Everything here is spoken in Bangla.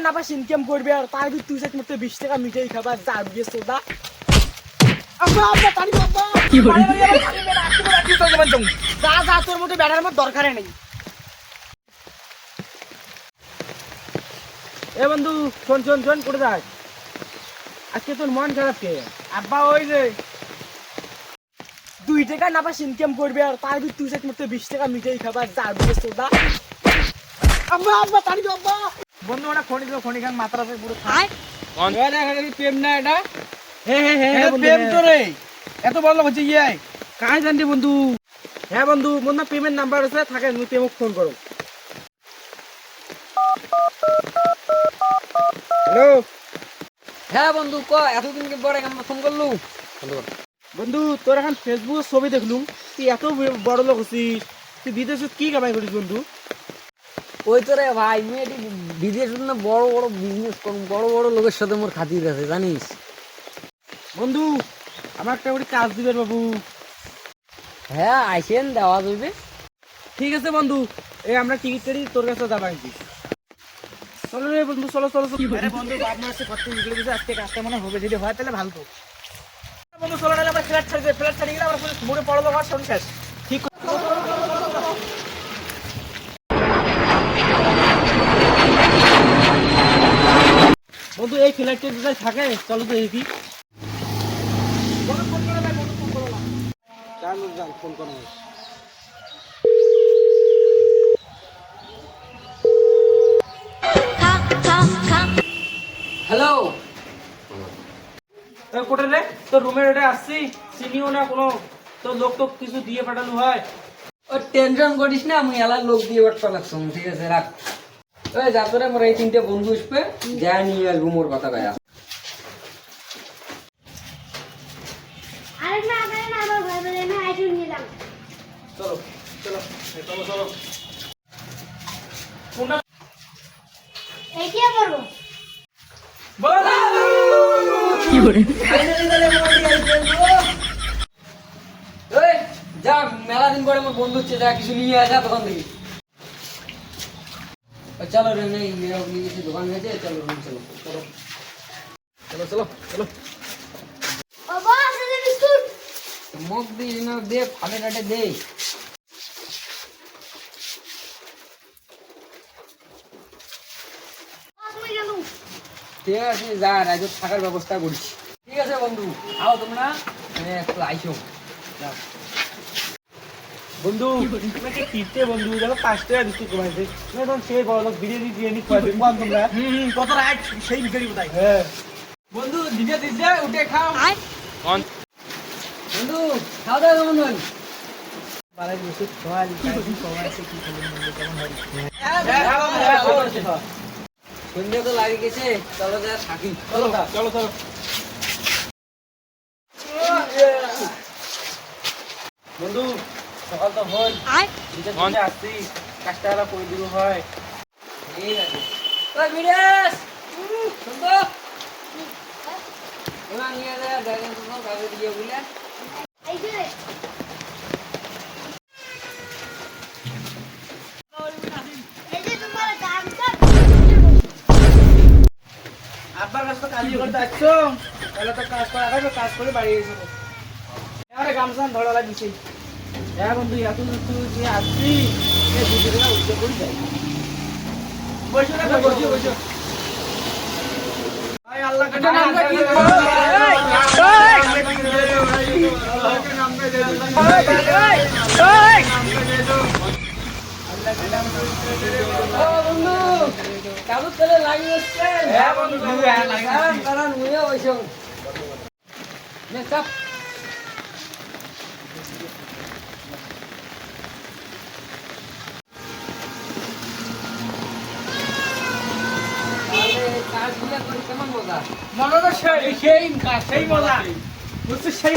না পাস ইনকাম করবে আর তার কি তুই মতো 20 টাকা মিঠাই খাবার যা দিয়ে সোদা আব্বা আব্বা তানি আব্বা কি করে যা যা তোর মতো ব্যাটার মত দরকারই নেই। এ বন্ধু শোন শোন শোন করে যাস আজকে তোর মন খারাপ কে? আব্বা ওই যে 2 টাকা না পাস ইনকাম করবে আর তার কি তুই মতো 20 টাকা মিঠাই খাবার যা দিয়ে সোদা আব্বা আব্বা তানি আব্বা বন্ধু ওটা খনি খান মাত্রা আছে পুরো খায় কোন এটা খালি প্রেম না এটা হ্যাঁ প্রেম তো রে এত বড় লোক হচ্ছে ইয়ে কাই জানি বন্ধু। হ্যাঁ বন্ধু মোর না পেমেন্ট নাম্বার আছে থাকে তুমি তেমক ফোন করো। হ্যালো হ্যাঁ বন্ধু ক এতদিন পরে আমরা ফোন করলু বন্ধু তোর এখন ফেসবুকে ছবি দেখলুম তুই এত বড় লোক হচ্ছিস তুই বিদেশে কি কামাই করিস বন্ধু? ওই তো রে ভাই আমি এটি বিদেশের জন্য বড় বড় বিজনেস করুম, বড় বড় লোকের সাথে মোর খাতির আছে জানিস। বন্ধু আমার একটা করে কাজ দিবেন বাবু। হ্যাঁ আইসেন দেওয়া যাবে। ঠিক আছে বন্ধু এই আমরা টিকিট কেটে তোর কাছে যাবো আনছি। চলো রে বন্ধু চলো চলো আরে বন্ধু আপনার কাছে কত নিকলে দিছে আজকে কাজটা মনে হবে যদি হয় তাহলে ভালো তো বন্ধু চলো না আমরা ফ্ল্যাট ছাড়ি গেলে আমরা মোড়ে পড়লো ঘর সব শেষ ঠিক বন্ধু এই ফ্ল্যাটে যেটা থাকে চলো তো দেখি ফোন করো ভাই ফোন করো না যান ফোন করো হ্যালো কোটে রে তোর রুমের এটা আসছি চিনিও না কোনো তোর লোক তো কিছু দিয়ে পাঠানো হয়। ও টেনশন করিস না আমি এলার লোক দিয়ে বাটপা লাগছো ঠিক আছে রাখ। ওই যা তোরে মোর এই 3টে বন্ধু আসবে যা নিয়ে আসবো মোর কথা কয়া। আরে না আমার ভাই বলে না আইসুন নিয়ে যাও। চলো চলো চলো চলো কোনটা এই কি করব? বলো কি করে ফাইনালি তাহলে মোর দিয়ে আসবো। ওই যা মেলা দিন পরে মোর বন্ধু হচ্ছে যা কিছু নিয়ে আসা তখন দেখি। চলো রে নেই কিছু দোকান গেছে চলো রুম চলো চলো চলো চলো চলো ও বস এই বিস্কুট মুখ দিয়ে না দে ফাটে টাটে দে। তুমি গেল ঠিক আছে যা রাজু থাকার ব্যবস্থা করছি। ঠিক আছে বন্ধু আও তোমরা একটু আইসো যাও। বন্ধু তোমাকে কিনতে বন্ধু দেখো 5 টাকা বিস্কুট কমাইছে তুমি তখন সেই বড় লোক বিরিয়ানি খাওয়াবে কোন তোমরা কত রাইট সেই বিক্রি কোথায় হ্যাঁ বন্ধু দিদে দিদে উঠে খাও কোন বন্ধু খাওয়া দাওয়া কেমন হল? বালাই বিস্কুট খাওয়াই কমাইছে কি কেমন হয় সন্ধ্যা তো লাগে গেছে চলো যা থাকি। চলো চলো চলো বন্ধু সকাল তো হল দিদে আসছি কাজটা করে দিব হয় ঠিক আছে ওই মিরাজ সুন্দর এবার নিয়ে যা দেখেন তোমার কাজে দিয়ে বুঝলে এই যে এই যে তোমার দামটা আব্বার কাছে তো কাজ করতে আসছো তাহলে তো কাজ করা হবে কাজ করে বাড়ি এসে এবারে গামছান ধরা লাগিয়েছি হ্যাঁ বন্ধু এত তুই যে আসছি এই দুটো টাকা উদ্যোগ করে যাই বসো না বসো বসো ভাই আল্লাহ কে নাম কি বন্ধু কাগজ তেলে লাগিয়েছে। হ্যাঁ বন্ধু লাগিয়েছি কারণ মুইও হইছো নে চাপ কাজগুলো করে কেমন মজা মনে তো সেই সেই মজা বুঝছিস সেই